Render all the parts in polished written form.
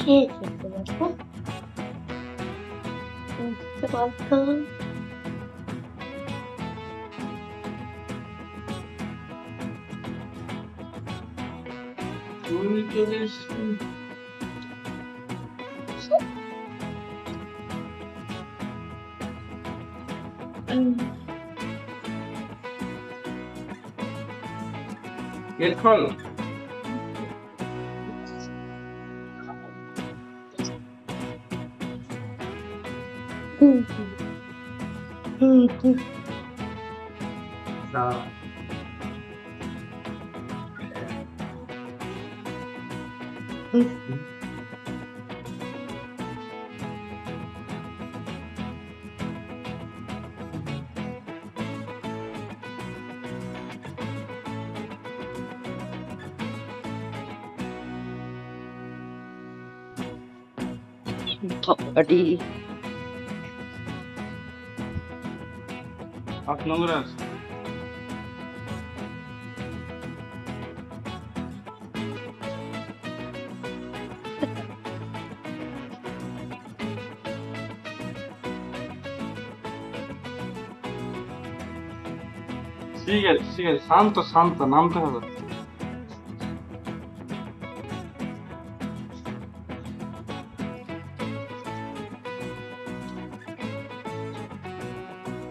খেয়েছে তো দেখো, বুঝতে পারছো? গেট খোল। দাঁড়া। বাবারে, 8 নম্বরে আছে। ঠিক আছে ঠিক আছে, শান্ত শান্ত, নামতে হবে।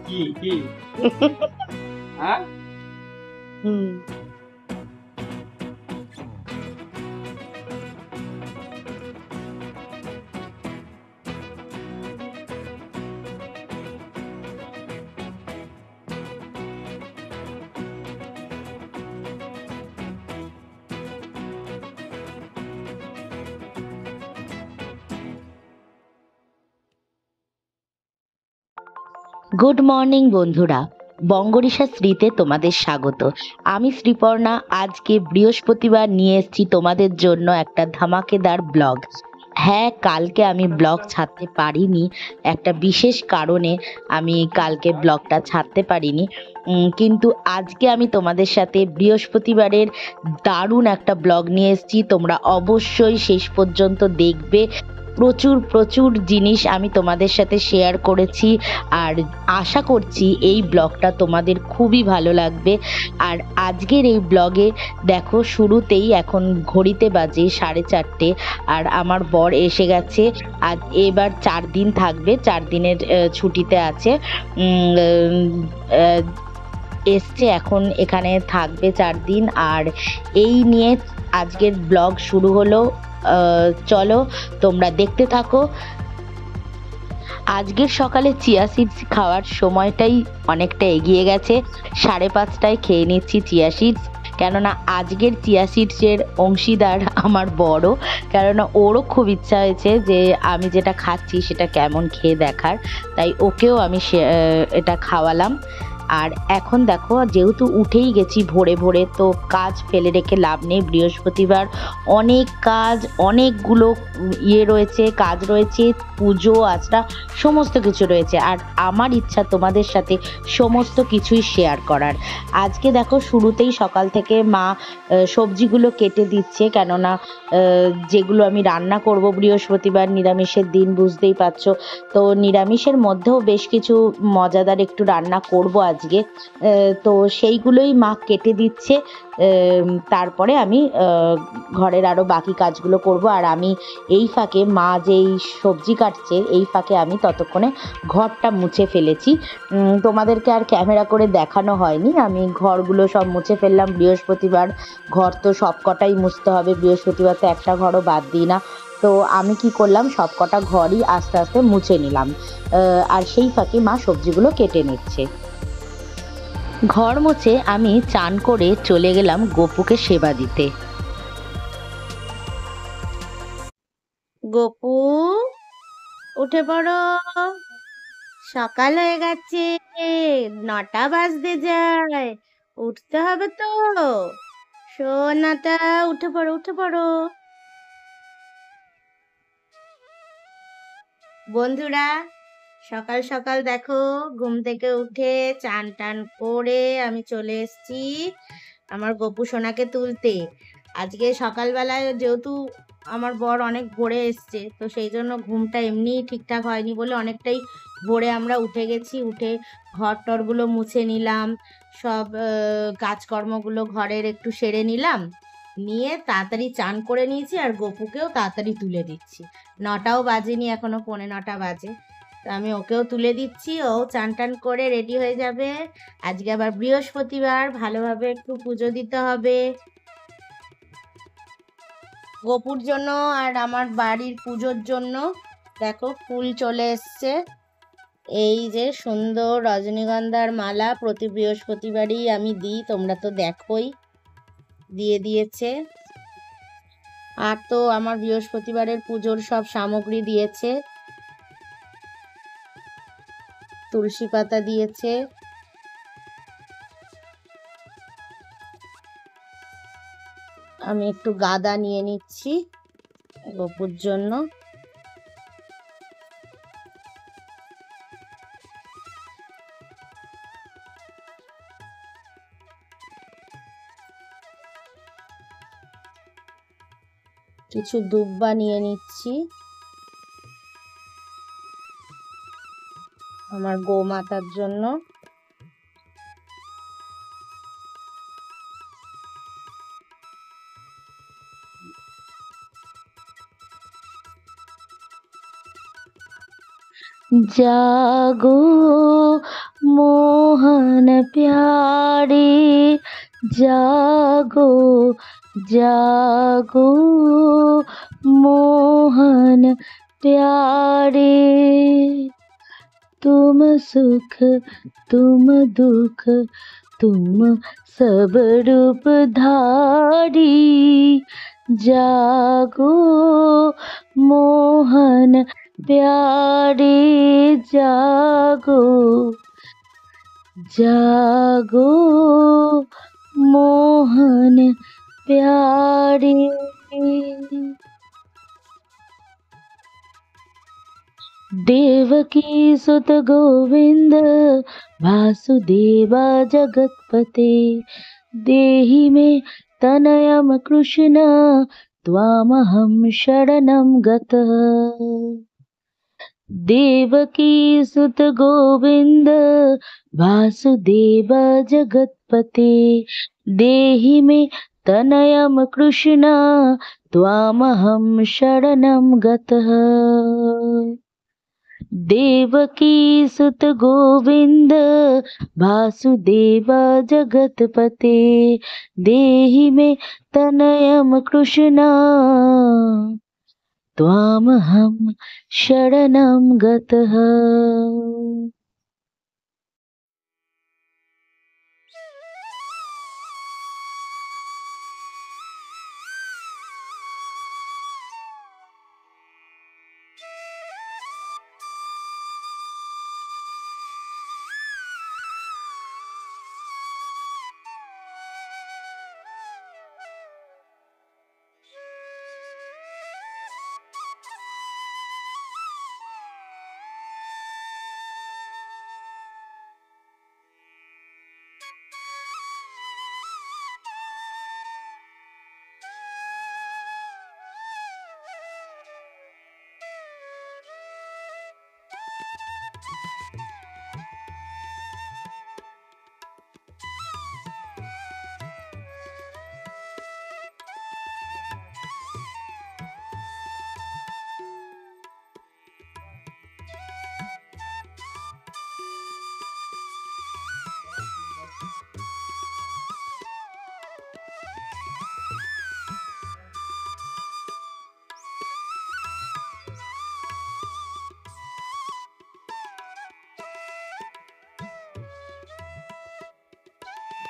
কি কি হ্যাঁ? গুড মর্নিং বন্ধুরা, বঙ্গরিসা শ্রীতে তোমাদের স্বাগত। আমি শ্রীপর্ণা। আজকে বৃহস্পতিবার নিয়ে এসেছি তোমাদের জন্য একটা ধামাকেদার ব্লগ। হ্যাঁ, কালকে আমি ব্লগ ছাড়তে পারিনি, একটা বিশেষ কারণে আমি কালকে ব্লগটা ছাড়তে পারিনি। কিন্তু আজকে আমি তোমাদের সাথে বৃহস্পতিবারের দারুণ একটা ব্লগ নিয়ে এসেছি। তোমরা অবশ্যই শেষ পর্যন্ত দেখবে। প্রচুর প্রচুর জিনিস আমি তোমাদের সাথে শেয়ার করেছি, আর আশা করছি এই ব্লগটা তোমাদের খুবই ভালো লাগবে। আর আজকের এই ব্লগে দেখো, শুরুতেই এখন ঘড়িতে বাজে 4:30, আর আমার বর এসে গেছে। আজ এবার 4 দিন থাকবে, 4 দিনের ছুটিতে আছে। এসছে, এখন এখানে থাকবে 4 দিন। আর এই নিয়ে আজকের ব্লগ শুরু হলো। চলো তোমরা দেখতে থাকো। আজকের সকালে চিয়া সিডস খাওয়ার সময়টাই অনেকটা এগিয়ে গেছে। 5:30টায় খেয়ে নিচ্ছি চিয়া সিডস, কেননা আজকের চিয়া সিডসের অংশীদার আমার বড়। কেননা ওরও খুব ইচ্ছা হয়েছে যে আমি যেটা খাচ্ছি সেটা কেমন খেয়ে দেখার, তাই ওকেও আমি এটা খাওয়ালাম। আর এখন দেখো, যেহেতু উঠেই গেছি ভোরে ভোরে, তো কাজ ফেলে রেখে লাভ নেই। বৃহস্পতিবার অনেক কাজ, অনেকগুলো রয়েছে, কাজ রয়েছে, পুজো আচরা সমস্ত কিছু রয়েছে। আর আমার ইচ্ছা তোমাদের সাথে সমস্ত কিছুই শেয়ার করার। আজকে দেখো, শুরুতেই সকাল থেকে মা সবজিগুলো কেটে দিচ্ছে, কেননা যেগুলো আমি রান্না করব বৃহস্পতিবার, নিরামিষের দিন, বুঝতেই পারছো। তো নিরামিষের মধ্যেও বেশ কিছু মজাদার একটু রান্না করব আজকে। তো সেইগুলোই মা কেটে দিচ্ছে। তারপরে আমি ঘরের আরও বাকি কাজগুলো করব। আর আমি এই ফাঁকে, মা যেই সবজি কাটছে এই ফাঁকে আমি ততক্ষণে ঘরটা মুছে ফেলেছি। তোমাদেরকে আর ক্যামেরা করে দেখানো হয়নি। আমি ঘরগুলো সব মুছে ফেললাম। বৃহস্পতিবার ঘর তো সব কটাই মুছতে হবে, বৃহস্পতিবার তো একটা ঘরও বাদ দিই না। তো আমি কি করলাম, সব কটা ঘরই আস্তে আস্তে মুছে নিলাম। আর সেই ফাঁকে মা সবজিগুলো কেটে নিচ্ছে। ঘর মুছে আমি চান করে চলে গেলাম গপুকে সেবা দিতে। গপু, উঠে পড়ো, সকাল হয়ে গেছে, 9টা বাজতে যায়, উঠতে হবে তো। সোনাটা, উঠে পড়ো উঠে পড়ো। বন্ধুরা, সকাল সকাল দেখো, ঘুম থেকে উঠে চান টান করে আমি চলে এসেছি আমার গপু সোনাকে তুলতে। আজকে সকালবেলায় যেহেতু আমার বর অনেক ভোরে এসছে, তো সেই জন্য ঘুমটা এমনিই ঠিকঠাক হয়নি বলে অনেকটাই ভোরে আমরা উঠে গেছি। উঠে ঘর টরগুলো মুছে নিলাম, সব কাজকর্মগুলো ঘরের একটু সেরে নিলাম, নিয়ে তাড়াতাড়ি চান করে নিয়েছি আর গপুকেও তাড়াতাড়ি তুলে দিচ্ছি। 9টাও বাজেনি, এখনো 9:45 বাজে। তো আমি ওকেও তুলে দিচ্ছি, ও চান টান করে রেডি হয়ে যাবে। আজকে আবার বৃহস্পতিবার, ভালোভাবে একটু পুজো দিতে হবে গপুর জন্য আর আমার বাড়ির পুজোর জন্য। দেখো ফুল চলে এসছে, এই যে সুন্দর রজনীগন্ধার মালা প্রতি বৃহস্পতিবারই আমি দিই, তোমরা তো দেখোই, দিয়ে দিয়েছে। আর তো আমার বৃহস্পতিবারের পুজোর সব সামগ্রী দিয়েছে, তুলসী পাতা দিয়েছে, আমি একটু গাঁদা নিয়ে নিচ্ছি গপুর জন্য। কিছু দুব্বা নিয়ে নিচ্ছি আমার গোমাতার জন্য। जागो मोहन प्यारे, जागो जागो मोहन प्यारे, तुम सुख तुम दुख तुम सब रूप धारी, जागो मोहन प्यारे, जागो जागो मोहन प्यारे। देवकी सुत गोविंद वासुदेवा जगत्पते, देहि मे तनयम कृष्ण त्वामहं शरणं गतः। देवकी सुत गोविंद वासुदेव जगत्पते, देहि मे तनयम कृष्ण त्वामहं शरणं गतः। देवकी सुत गोविंद वासुदेव जगत्पते, देहि मे तनयम कृष्ण त्वामहं शरणं गतः।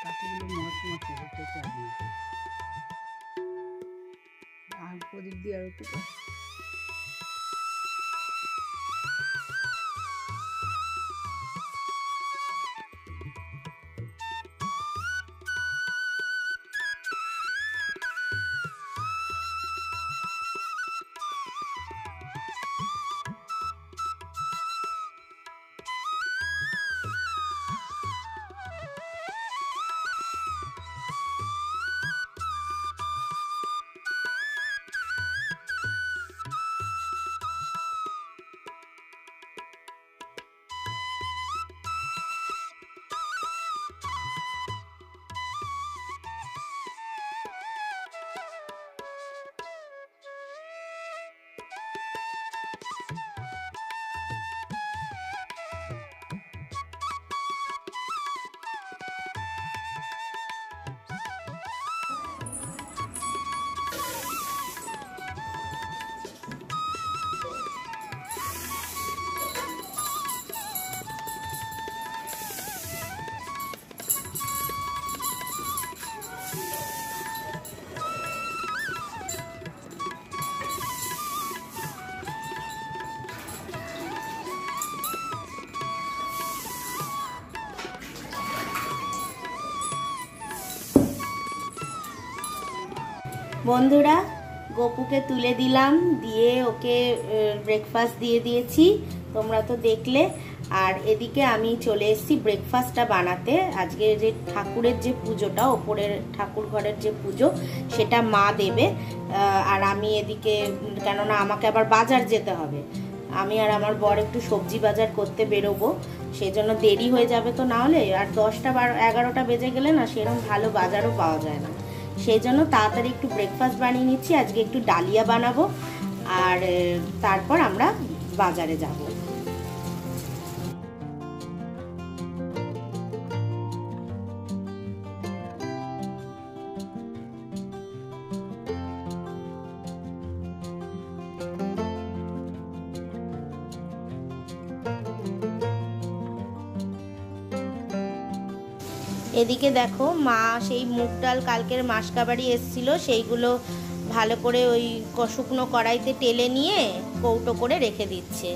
কাঠিগুলো মচমচে হতে চায় না, আর প্রদীপ দিয়ে আর একটু বন্ধুরা, গপুকে তুলে দিলাম, দিয়ে ওকে ব্রেকফাস্ট দিয়ে দিয়েছি, তোমরা তো দেখলে। আর এদিকে আমি চলে এসেছি ব্রেকফাস্টটা বানাতে। আজকে যে ঠাকুরের যে পুজোটা, ওপরের ঠাকুর ঘরের যে পুজো, সেটা মা দেবে। আর আমি এদিকে, কেননা আমাকে আবার বাজার যেতে হবে, আমি আর আমার বর একটু সবজি বাজার করতে বেরোবো, সেই জন্য দেরি হয়ে যাবে। তো না হলে আর 10টা 11টা বেজে গেলে না সেরকম ভালো বাজারও পাওয়া যায় না, সেই জন্য তাড়াতাড়ি একটু ব্রেকফাস্ট বানিয়ে নিচ্ছি। আজকে একটু ডালিয়া বানাবো, আর তারপর আমরা বাজারে যাব। এদিকে দেখো, মা সেই মুগ ডাল কালকের মাসকাবাড়ি এসছিল, সেইগুলো ভালো করে ওই শুকনো কড়াইতে টেলে নিয়ে কৌটো করে রেখে দিচ্ছে।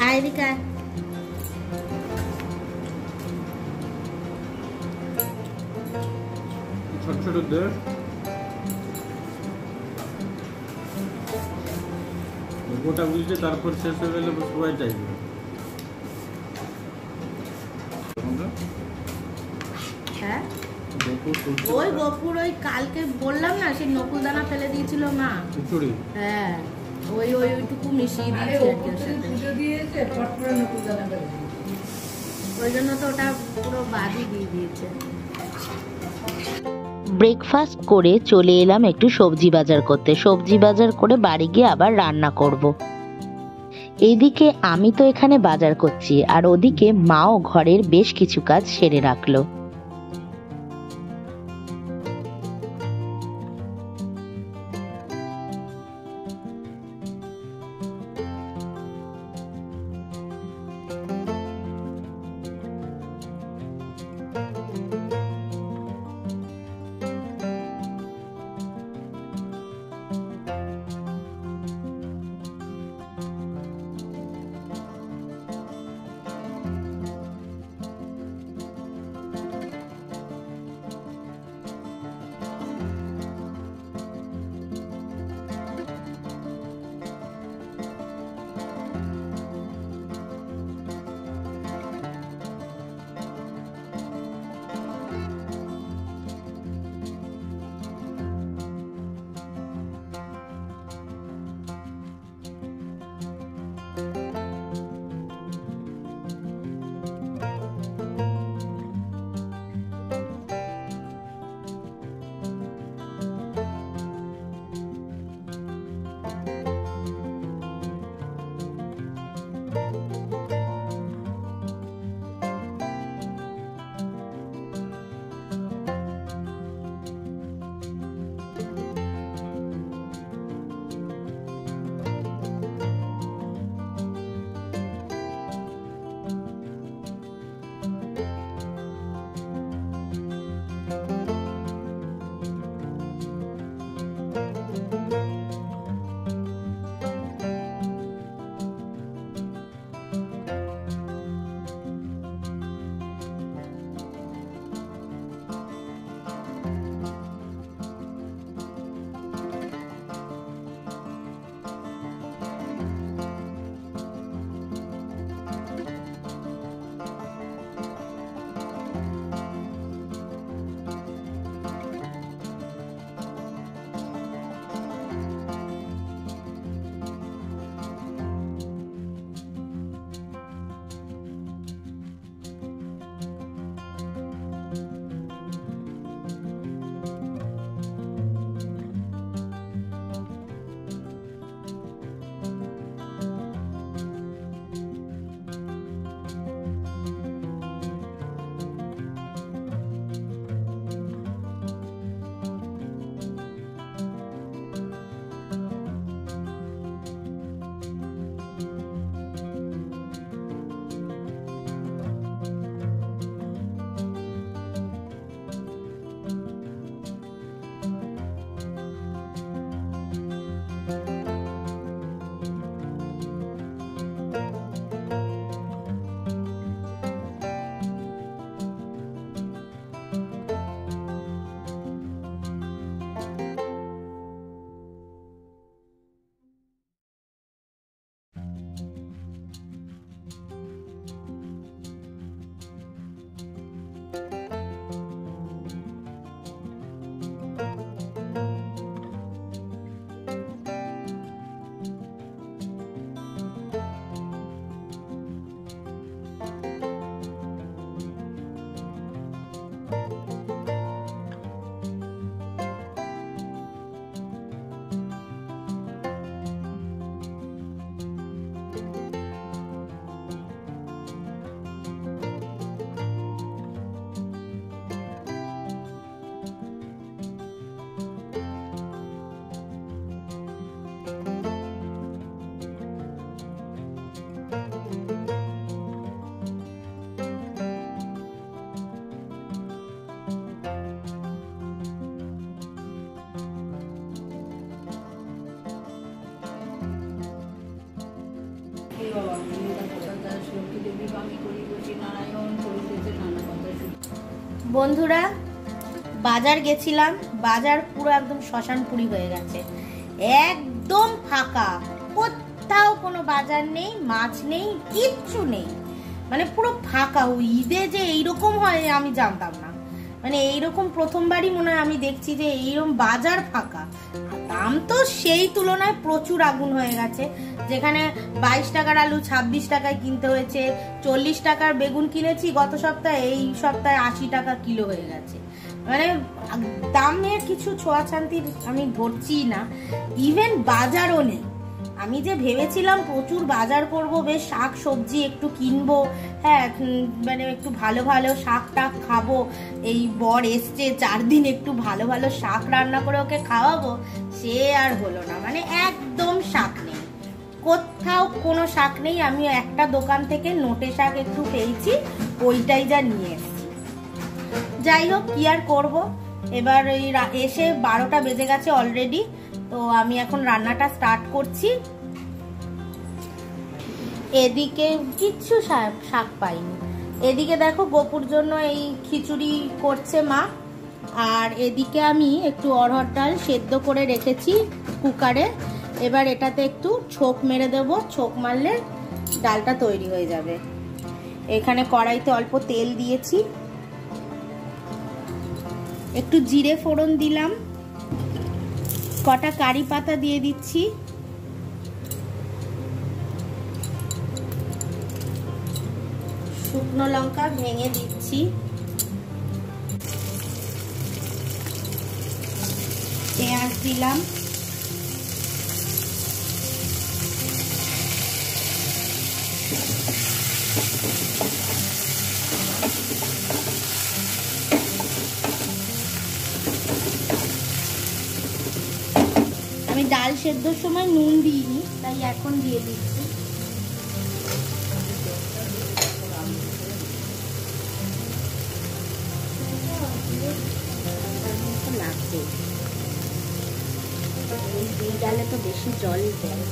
আইরিকা ছোট ছোট দে, গোটা বুঝতে, তারপর শেষ হয়ে গেলে সবাই চাইবে। হ্যাঁ, ওই গপুর ওই কালকে বললাম না, সেই নকুলদানা ফেলে দিয়েছিল মা, খিচুড়ি। হ্যাঁ, ওইটুকু মিশিয়ে দিয়েছি আর কি ওর সাথে, ওই জন্য তো ওটা পুরো বাদই দিয়ে দিয়েছে। ব্রেকফাস্ট করে চলে এলাম একটু সবজি বাজার করতে। সবজি বাজার করে বাড়ি গিয়ে আবার রান্না করব। এইদিকে আমি তো এখানে বাজার করছি, আর ওদিকে মাও ঘরের বেশ কিছু কাজ সেরে রাখলো। বন্ধুরা, বাজার গেছিলাম, বাজার পুরো একদম শ্মশানপুরি হয়ে গেছে, একদম ফাঁকা, কোথাও কোনো বাজার নেই, মাছ নেই, কিচ্ছু নেই, মানে পুরো ফাঁকা। ওই ঈদে যে এইরকম হয় আমি জানতাম না, মানে এইরকম প্রথমবারই মনে হয় আমি দেখছি যে এইরকম বাজার ফাঁকা। দাম তো সেই তুলনায় প্রচুর আগুন হয়ে গেছে, যেখানে 22 টাকার আলু 26 টাকায় কিনতে হয়েছে, 40 টাকার বেগুন কিনেছি গত সপ্তাহে, এই সপ্তাহে 80 টাকা কিলো হয়ে গেছে। মানে দামের কিছু ছোঁয়াছান্তি আমি ধরছি না, ইভেন বাজারও নেই। আমি যে ভেবেছিলাম প্রচুর বাজার করব, বেশ শাক সবজি একটু কিনবো, হ্যাঁ মানে একটু ভালো ভালো শাক টাক খাবো, এই বর এসছে 4 দিন, একটু ভালো ভালো শাক রান্না করে ওকে খাওয়াবো, সে আর হলো না। মানে একদম শাক নেই, কোথাও কোনো শাক নেই। আমি একটা দোকান থেকে নোটে শাক একটু পেয়েছি, ওইটাই যা নিয়ে এসেছি। যাই হোক, কি আর করবো, এবার ওই এসে 12টা বেজে গেছে অলরেডি, তো আমি এখন রান্নাটা স্টার্ট করছি। এদিকে কিচ্ছু শাক পাইনি, এদিকে দেখো গোপুর জন্য এই খিচুড়ি করছে মা, আর এদিকে আমি একটু অরহর ডাল সেদ্ধ করে রেখেছি কুকারে। এবার এটাতে একটু ছোক মেরে দেব, ছোক মারলে ডালটা তৈরি হয়ে যাবে। এখানে কড়াইতে অল্প তেল দিয়েছি, একটু জিরে ফোড়ন দিলাম, কটা কারি পাতা দিয়ে দিচ্ছি, শুকনো লঙ্কা ভেঙে দিচ্ছি, পেঁয়াজ দিলাম, আমি ডাল সেদ্ধর সময় নুন দিইনি, তাই এখন দিয়ে দিচ্ছি। লাগবে এই ডালে তো বেশি জল দেয়।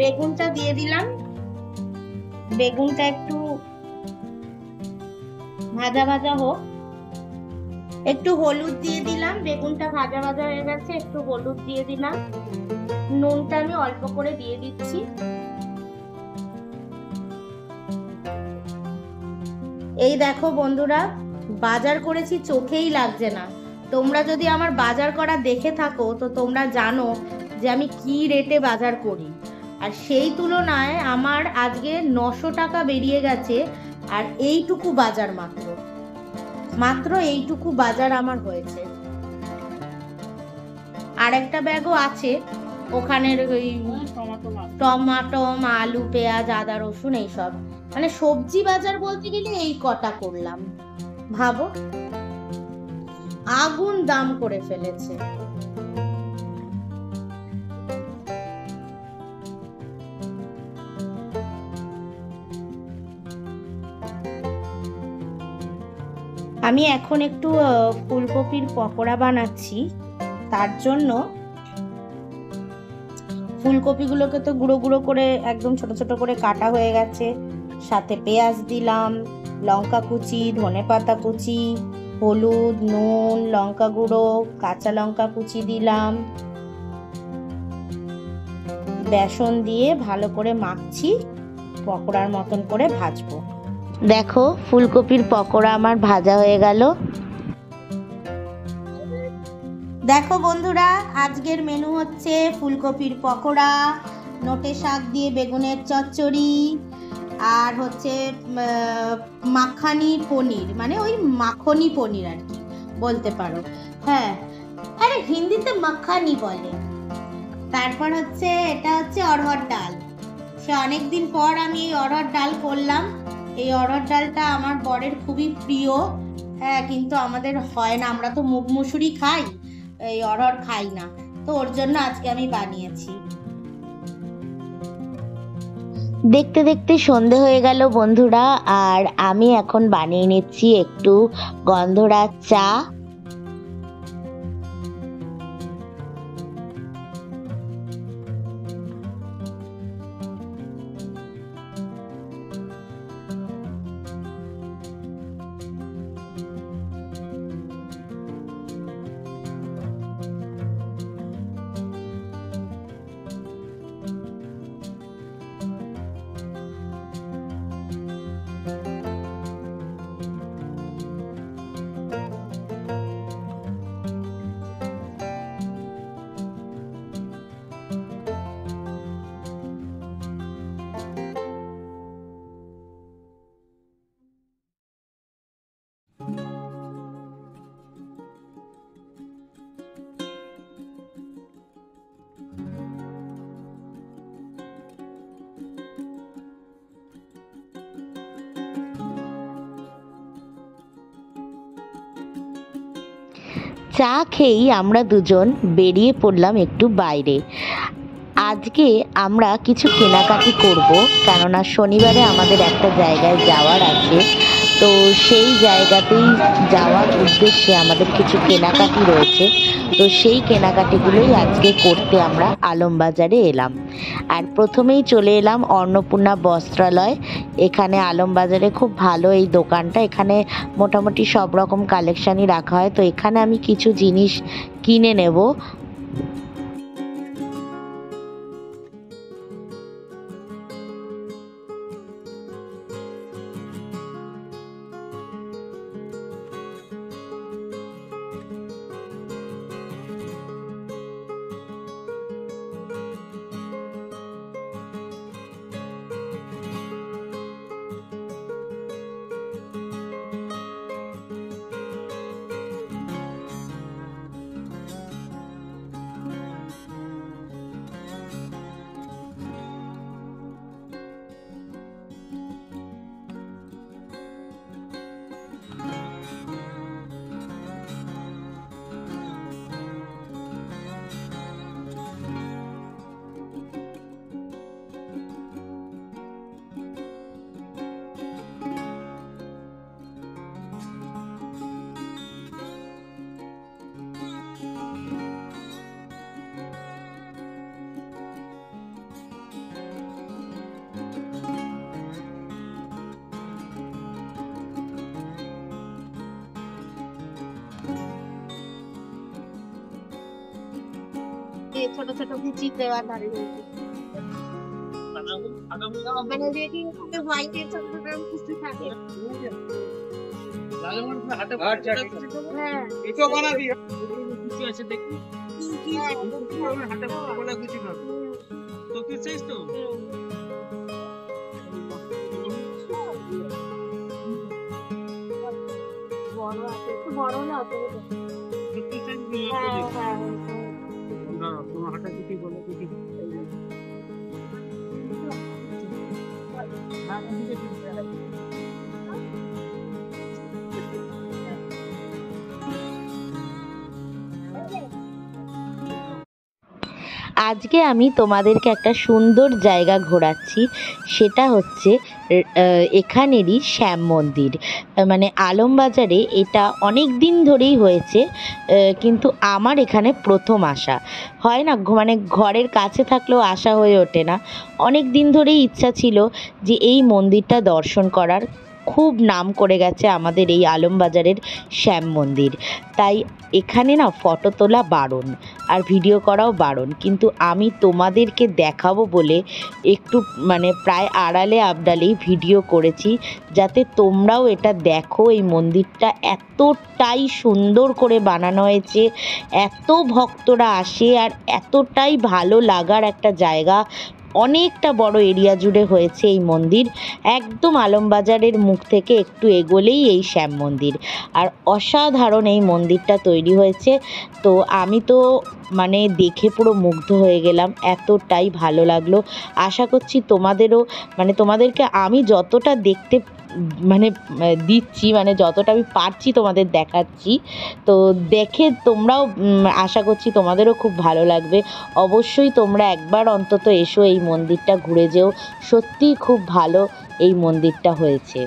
বেগুনটা দিয়ে দিলাম, বেগুনটা একটু ভাজা ভাজা হোক, একটু হলুদ দিয়ে দিলাম, বেগুনটা ভাজা ভাজা হয়ে গেছে, একটু হলুদ দিয়ে দিলাম, নুনটা আমি অল্প করে দিয়ে দিচ্ছি। এই দেখো বন্ধুরা, বাজার করেছি চোখেই লাগছে না। তোমরা যদি আমার বাজার করা দেখে থাকো তো তোমরা জানো যে আমি কি রেটে বাজার করি, আর সেই তুলনায় আমার আজকে 900 টাকা বেরিয়ে গেছে। আর এইটুকু বাজার, মাত্র এইটুকু বাজার আমার হয়েছে। আর একটা ব্যাগও আছে, ওখানের ওই টমাটো, আলু, পেঁয়াজ, আদা, রসুন এইসব, মানে সবজি বাজার বলতে গেলে এই কটা করলাম। ভাবো, আগুন দাম করে ফেলেছে। আমি এখন একটু ফুলকপির পকোড়া বানাচ্ছি। তার জন্য ফুলকপিগুলোকে তো গুঁড়ো গুঁড়ো করে একদম ছোট ছোট করে কাটা হয়ে গেছে, সাথে পেঁয়াজ দিলাম, লঙ্কা কুচি, ধনেপাতা কুচি, হলুদ, নুন, লঙ্কা গুঁড়ো, কাঁচা লঙ্কা কুচি দিলাম, বেসন দিয়ে ভালো করে মাখছি, পকোড়ার মতন করে ভাজবো। দেখো ফুলকপির পকোড়া আমার ভাজা হয়ে গেল। দেখো বন্ধুরা, আজকের মেনু হচ্ছে ফুলকপির পকোড়া, নোটে শাক দিয়ে বেগুনের চচ্চড়ি, আর হচ্ছে মাখানি পনির, মানে ওই মাখনি পনির আর কি বলতে পারো। হ্যাঁ, আরে হিন্দিতে মাখানি বলে। তারপর হচ্ছে এটা হচ্ছে অরহর ডাল। সে অনেকদিন পর আমি এই অরহর ডাল করলাম। এই অরহর ডালটা আমার বরের খুবই প্রিয়। হ্যাঁ, কিন্তু আমাদের হয় না, আমরা তো মুগ মুসুরি খাই, এই অরহর খাই না, তো ওর জন্য আজকে আমি বানিয়েছি। দেখতে দেখতে সন্ধে হয়ে গেল বন্ধুরা, আর আমি এখন বানিয়ে নিচ্ছি একটু গন্ধরাজ চা। চা খেয়েই আমরা দুজন বেরিয়ে পড়লাম একটু বাইরে। আজকে আমরা কিছু কেনাকাটি করব, কেননা শনিবারে আমাদের একটা জায়গায় যাওয়ার আছে, তো সেই জায়গাতেই যাওয়ার উদ্দেশ্যে আমাদের কিছু কেনাকাটি রয়েছে। তো সেই কেনাকাটিগুলোই আজকে করতে আমরা আলমবাজারে এলাম। আর প্রথমেই চলে এলাম অন্নপূর্ণা বস্ত্রালয়। এখানে আলমবাজারে খুব ভালো এই দোকানটা, এখানে মোটামুটি সব রকম কালেকশানই রাখা হয়। তো এখানে আমি কিছু জিনিস কিনে নেব। ছোট ছোট কুচি দেওয়া থাকে, মানে রেডি হোয়াইটের ছোট ছোট কুচি থাকে। বড় আছে, একটু বড় না অত। আজকে আমি তোমাদেরকে একটা সুন্দর জায়গা ঘোরাচ্ছি, সেটা হচ্ছে এখানেরই শ্যাম মন্দির। মানে আলমবাজারে এটা অনেক দিন ধরেই হয়েছে, কিন্তু আমার এখানে প্রথম আসা। হয় না, মানে ঘরের কাছে থাকলেও আসা হয়ে ওঠে না। অনেক দিন ধরেই ইচ্ছা ছিল যে এই মন্দিরটা দর্শন করার। খুব নাম করে গেছে আমাদের এই আলমবাজারের শ্যাম মন্দির। তাই এখানে না ফটো তোলা বারণ আর ভিডিও করাও বারণ, কিন্তু আমি তোমাদেরকে দেখাবো বলে একটু মানে প্রায় আড়ালে আবডালেই ভিডিও করেছি, যাতে তোমরাও এটা দেখো। এই মন্দিরটা এতটাই সুন্দর করে বানানো হয়েছে, এত ভক্তরা আসে আর এতটাই ভালো লাগার একটা জায়গা। অনেকটা বড় এরিয়া জুড়ে হয়েছে এই মন্দির। একদম আলমবাজারের মুখ থেকে একটু এগোলেই এই শ্যাম মন্দির। আর অসাধারণ এই মন্দিরটা তৈরি হয়েছে। তো আমি তো মানে দেখে পুরো মুগ্ধ হয়ে গেলাম, এতটাই ভালো লাগলো। আশা করছি তোমাদেরও, মানে তোমাদেরকে আমি যতটা দেখতে মানে দিচ্ছি, মানে যতটা আমি পারছি তোমাদের দেখাচ্ছি, তো দেখে তোমরাও আশা করছি তোমাদেরও খুব ভালো লাগবে। অবশ্যই তোমরা একবার অন্তত এসো, এই মন্দিরটা ঘুরে যেও। সত্যিই খুব ভালো এই মন্দিরটা হয়েছে।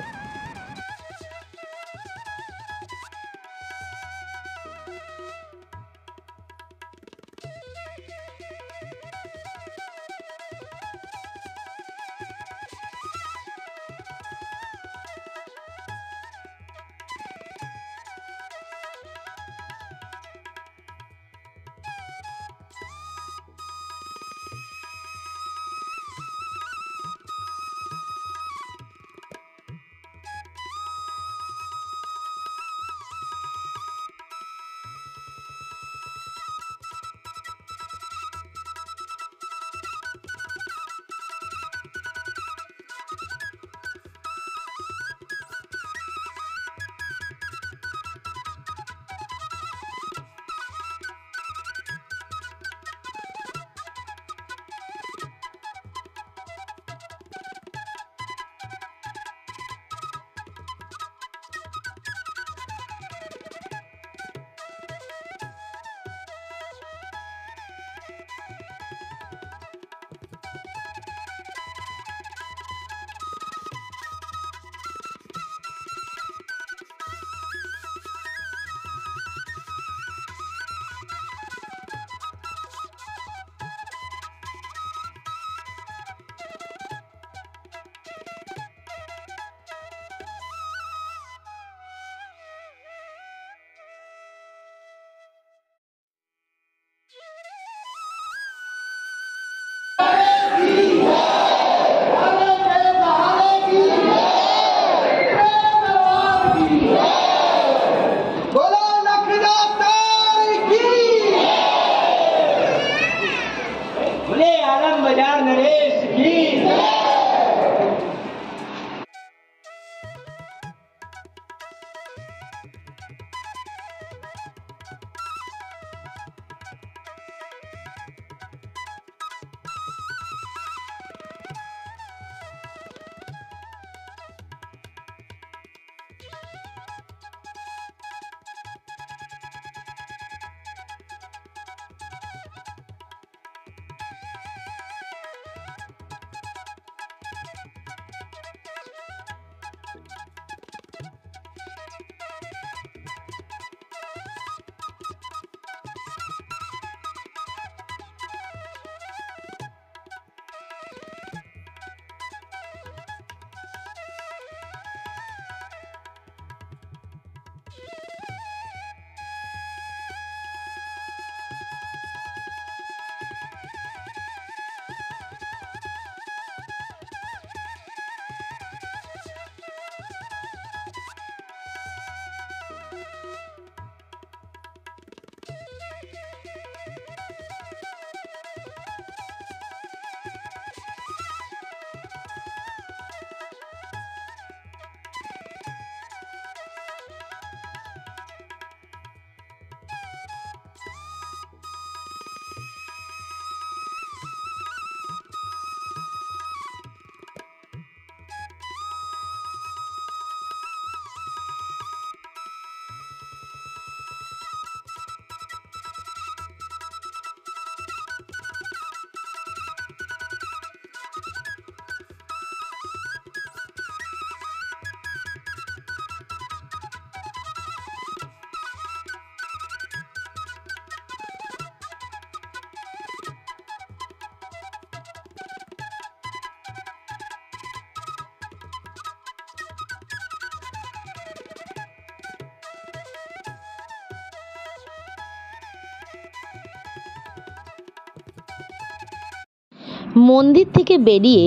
মন্দির থেকে বেরিয়ে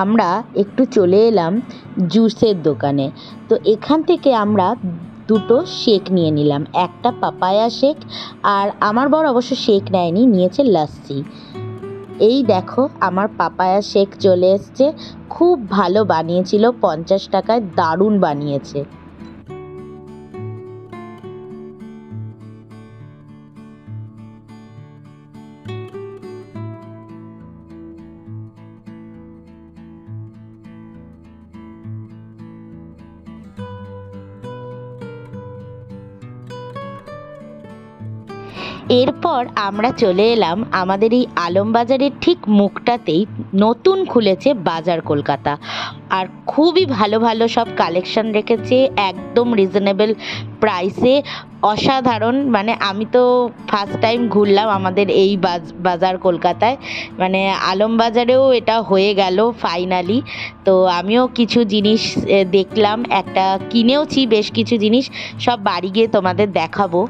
আমরা একটু চলে এলাম জুসের দোকানে। তো এখান থেকে আমরা দুটো শেক নিয়ে নিলাম, একটা পাপায়া শেক আর আমার বর অবশ্য শেক নেয়নি, নিয়েছে লাস্সি। এই দেখো আমার পাপায়া শেক চলে এসছে, খুব ভালো বানিয়েছিল, 50 টাকায় দারুণ বানিয়েছে। এরপর আমরা চলে এলাম আমাদের এই আলমবাজারের ঠিক মুখটাতেই নতুন খুলেছে বাজার কলকাতা, আর খুবই ভালো ভালো সব কালেকশন রেখেছে, একদম রিজনেবল প্রাইসে, অসাধারণ। মানে আমি তো ফার্স্ট টাইম ঘুরলাম আমাদের এই বাজার কলকাতায়, মানে আলমবাজারেও এটা হয়ে গেল ফাইনালি। তো আমিও কিছু জিনিস দেখলাম, একটা কিনেওছি, বেশ কিছু জিনিস সব বাড়ি গিয়ে তোমাদের দেখাবো।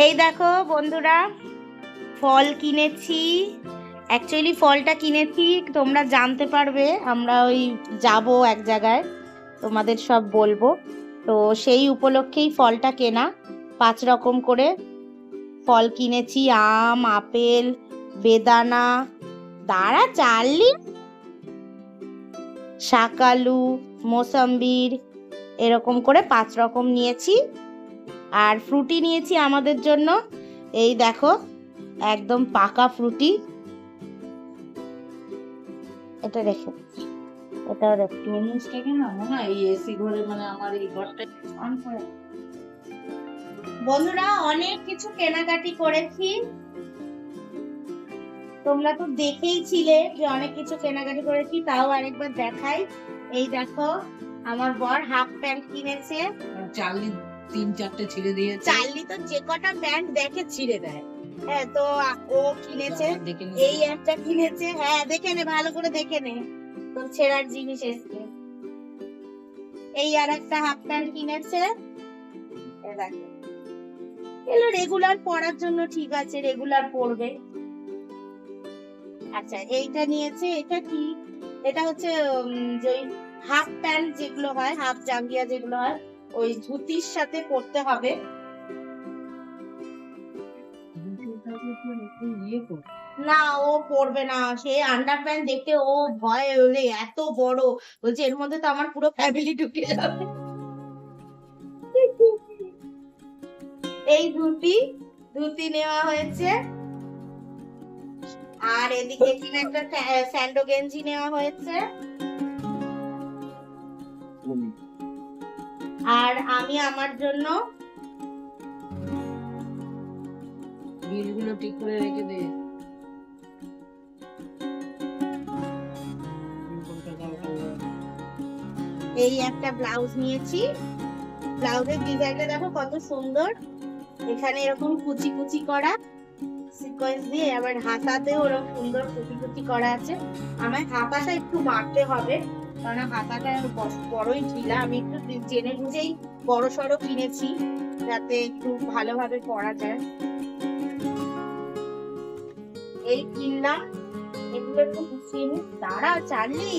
এই দেখো বন্ধুরা, ফল কিনেছি। অ্যাকচুয়ালি ফলটা কিনেছি তোমরা জানতে পারবে, আমরা ওই যাব এক জায়গায়, তোমাদের সব বলবো। তো সেই উপলক্ষেই ফলটা কেনা, 5 রকম করে ফল কিনেছি, আম, আপেল, বেদানা, দাঁড়া চাললি, শাকালু, মোসাম্বির, এরকম করে 5 রকম নিয়েছি। আর ফ্রুটি নিয়েছি আমাদের জন্য, এই দেখো একদম পাকা ফ্রুটি, এটা রেখে এটাও রেখে। তরমুজটাকে না মনে হয় এই এসি ঘরে, মানে আমার এই ঘরটা অন করে। বন্ধুরা অনেক কিছু কেনাকাটি করেছি, তোমরা তো দেখেই ছিলে যে অনেক কিছু কেনাকাটি করেছি, তাও আরেকবার দেখাই। এই দেখো আমার বর হাফ প্যান্ট কিনেছে, চার্লি 3-4টে ছিঁড়ে দিয়েছে। চার্লি তো যে কটা প্যান্ট দেখে ছিঁড়ে দেয়। হ্যাঁ, তো ও কিনেছে, এই একটা কিনেছে। হ্যাঁ দেখে নে, ভালো করে দেখে নে, তোর ছেঁড়ার জিনিস এসছে। এই আর একটা হাফ প্যান্ট কিনেছে, এই দেখো। এগুলো রেগুলার পরার জন্য ঠিক আছে, রেগুলার পরবে। আচ্ছা এইটা নিয়েছে, এটা কি? এটা হচ্ছে যে হাফ প্যান্ট যেগুলো হয়, হাফ জাঙ্গিয়া যেগুলো হয়, ওই ধুতির সাথে পরতে হবে। না ও পরবে না, সে আন্ডার প্যান্ট দেখে ও ভয়, ওরে এত বড়, বলছে এর মধ্যে তো আমার পুরো ফ্যামিলি ঢুকে যাবে। এই ধুতি নেওয়া হয়েছে, আর এদিকে এখানে একটা স্যান্ডো গেঞ্জি নেওয়া হয়েছে। আর আমি আমার জন্য বিলগুলো ঠিক করে রেখে দে। এই একটা ব্লাউজ নিয়েছি। ব্লাউজের ডিজাইনটা দেখো কত সুন্দর, এখানে এরকম কুচি কুচি করা সিকোয়েন্স দিয়ে, আবার হাতাতেও ওরকম সুন্দর কুচি কুচি করা আছে। আমার হাতাটা একটু বাড়তে হবে, কারণ হাতাটা বড়ই ঢিলা। আমি একটু জেনে বুঝেই বড় সড়ো কিনেছি, যাতে একটু ভালোভাবে পরা যায়। এই কিনলাম, এগুলো একটু গুছিয়ে নি। দাঁড়া চার্লি,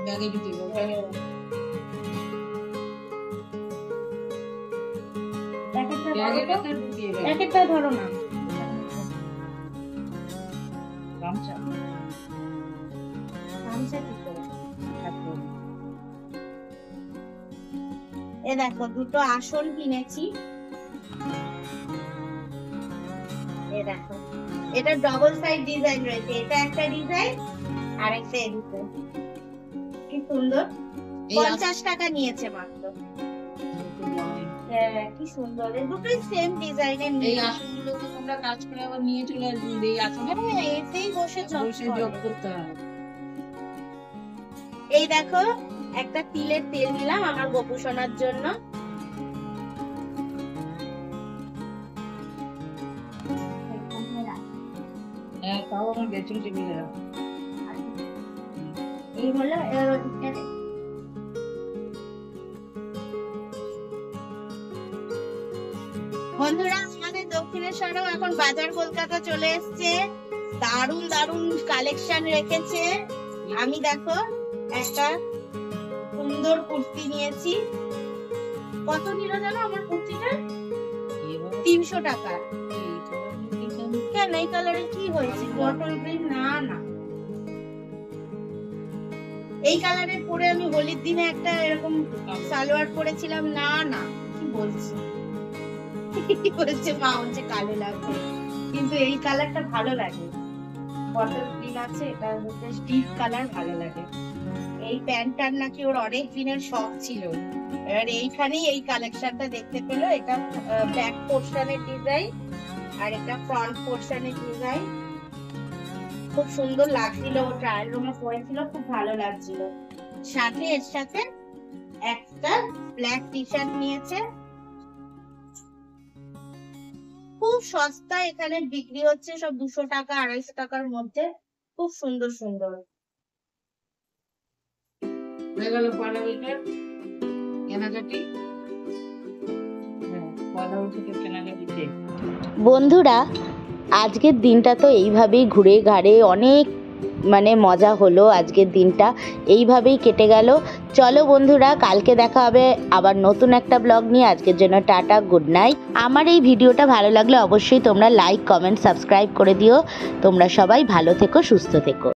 ব্যাগে ঢুকিয়ে দাও, ব্যাগে দাও। ব্যাগে ঢুকিয়ে দাও। প্যাকেটটা ধরো না। গামছা। গামছা কি করে? এ দেখো দুটো আসন কিনেছি। এ দেখো, এটা ডবল সাইড ডিজাইন রয়েছে, এটা একটা ডিজাইন আর একটা এদিকে। কি সুন্দর, 50 টাকা নিয়েছে মাত্র। হ্যাঁ কি সুন্দর, এই দুটোই সেম ডিজাইনের। এই আসনগুলো তো তোমরা কাজ করে আবার নিয়ে চলে আসবে। এই আসনে এতেই বসে বসে যোগ করতে হবে। এই দেখো একটা তিলের তেল নিলাম আমার গপু সোনার জন্য। হ্যাঁ, তাও আমার বেচুন টেবিলে রাখো। এই হলো বন্ধুরা, আমাদের দক্ষিণেশ্বরেও এখন বাজার কলকাতা চলে এসছে। দারুন দারুন কালেকশন রেখেছে। আমি দেখো একটা সুন্দর কুর্তি নিয়েছি। কত নিল জানো আমার কুর্তিটা? 300 টাকা। কেন এই কালারে কি হয়েছে? Bottle green? না না, এই কালারের পরে আমি হোলির দিনে একটা এরকম সালোয়ার পরেছিলাম। না না, কি বলছি, বলছে মা হচ্ছে কালো লাগবে, কিন্তু এই কালারটা ভালো লাগে। বটল গ্রিন আছে, এটা হচ্ছে ডিপ কালার, ভালো লাগে। এই প্যান্টটার নাকি ওর অনেক দিনের শখ ছিল, এবার এইখানেই এই কালেকশনটা দেখতে পেলো। এটা ব্যাক পোর্শনের ডিজাইন আর এটা ফ্রন্ট পোর্শনের ডিজাইন। খুব সুন্দর লাগছিল, ও ট্রায়াল রুমে পরেছিল, খুব ভালো লাগছিল। সাথে এর সাথে একটা ব্ল্যাক টি শার্ট নিয়েছে। খুব সস্তা এখানে বিক্রি হচ্ছে, সব 200 টাকা 250 টাকার মধ্যে, খুব সুন্দর সুন্দর। হয়ে গেল পয়লা বৈশাখ কেনাকাটি। হ্যাঁ, পয়লা বৈশাখের কেনাকাটিতে বন্ধুরা, আজকের দিনটা তো এইভাবেই ঘুরে ঘাড়ে অনেক মজা হলো। আজকের দিনটা এইভাবেই কেটে গেল। চলো বন্ধুরা, কালকে দেখা হবে আবার নতুন একটা ব্লগ নিয়ে। আজকের জন্য টাটা, গুড নাইট। আমার এই ভিডিওটা ভালো লাগলে অবশ্যই তোমরা লাইক, কমেন্ট, সাবস্ক্রাইব করে দিও। তোমরা সবাই ভালো থেকো, সুস্থ থেকো।